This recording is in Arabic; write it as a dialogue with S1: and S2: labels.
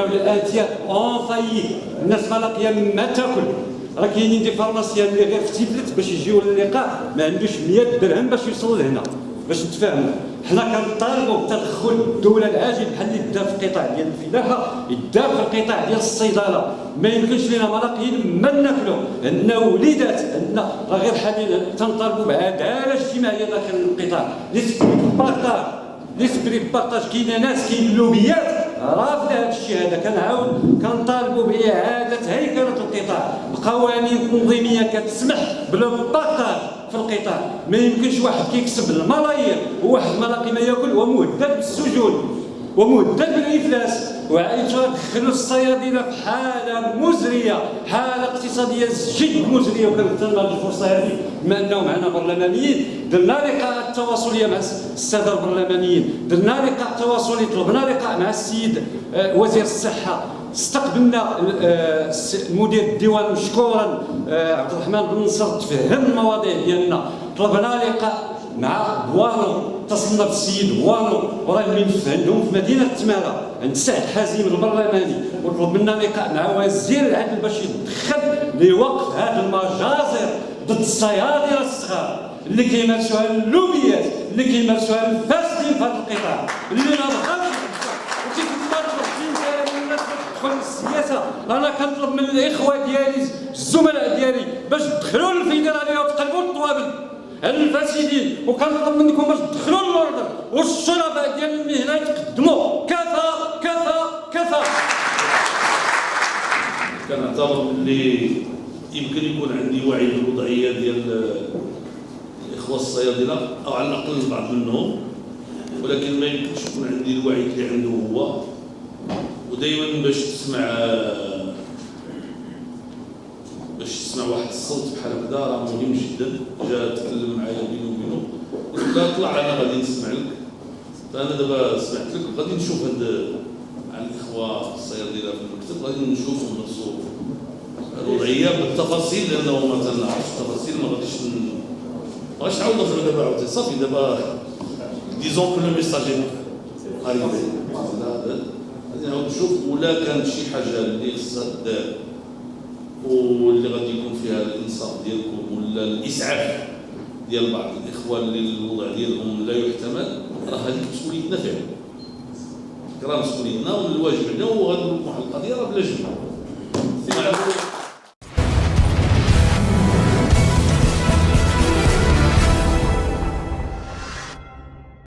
S1: انه الاتيات اون فايي، الناس ما لاقيه ما تاكل. راه كاينين دي فارماسيان اللي غير في تيفلت باش يجيو للقاء ما عندوش 100 درهم باش يوصل لهنا. باش نتفاهموا، حنا كنطالبوا بتدخل الدوله العاجل بحال اللي دار في القطاع ديال الفلاحه، يدار في القطاع ديال الصيدله. ما يمكنش لينا ما لاقيين ما ناكلوا، عندنا وليدات، عندنا راه غير حاليا تنطالبوا بعداله اجتماعيه داخل القطاع. ليسبري بارطاج، كاينه ناس، كاين لوبيات رافضه هذا الشيء هذا. كنعاود كنطالبوا باعاده هيكله القطاع بقوانين تنظيميه كتسمح بالبارطاج في القطاع. ما يمكنش واحد كيكسب الملايير وواحد ما لاقي ما ياكل ومهدد بالسجون ومهدد بالافلاس، وعايش دخلوا الصيادله في حاله مزريه، حاله اقتصاديه جد مزريه. وكنغتنم هذه الفرصه هذه بما انه معنا برلمانيين، درنا لقاءات تواصليه مع الساده البرلمانيين، درنا لقاء تواصلي، طلبنا لقاء مع السيد وزير الصحه، استقبلنا مدير الديوان مشكورا عبد الرحمن بن نصر تفهم المواضيع ديالنا، طلبنا لقاء مع بوانو، اتصلنا بالسيد بوانو وراه الملف عندهم في مدينه تماره عند سعد حازم البرلماني، وطلب منا لقاء مع وزير العدل باش يدخل لوقف هذه المجازر ضد الصيادله الصغار اللي كيمارسوها اللوبيات، اللي كيمارسوها الفاسدين في هذا القطاع، اللي ما بغاوش تدخل السياسه. انا كنطلب من الاخوه ديالي الزملاء ديالي باش تدخلوا للفيدراليه وتقلبوا الطوابل الفاسدين، وكنطلب منكم باش تدخلوا للوردر والشرفاء ديال المهنه يتقدموا. كفى كفى كفى.
S2: كنعتبر اللي يمكن يكون عندي وعي بالوضعيه ديال الاخوه الصيادله او على الاقل بعض منهم، ولكن ما يمكنش يكون عندي الوعي اللي عنده هو. ودائما باش تسمع واحد الصوت بحال هكذا راه مهم جدا. جا تكلم معايا بينه وبينه قلت له طلع انا غادي نسمع لك. انا دابا سمعت لك غادي نشوف هاد على الاخوه الصيادله في المكتب، غادي نشوفوا ندرسوا الوضعيه بالتفاصيل، لانه ما تنعرفش التفاصيل. ما غاديش نعاود نرجع دابا عاوتاني صافي. دابا ديزون كو لو ميساجي اريفي غادي نعاود نشوف ولا كانت شي حاجه اللي خصها تدار واللي غادي يكون فيها الانصاف ديالكم ولا الاسعاف ديال بعض الاخوان اللي الوضع ديالهم لا يحتمل، راه هذيك مسؤوليتنا فعلا، راه مسؤوليتنا والواجب علينا. وغنقول لكم واحد القضيه راه بلا جهل.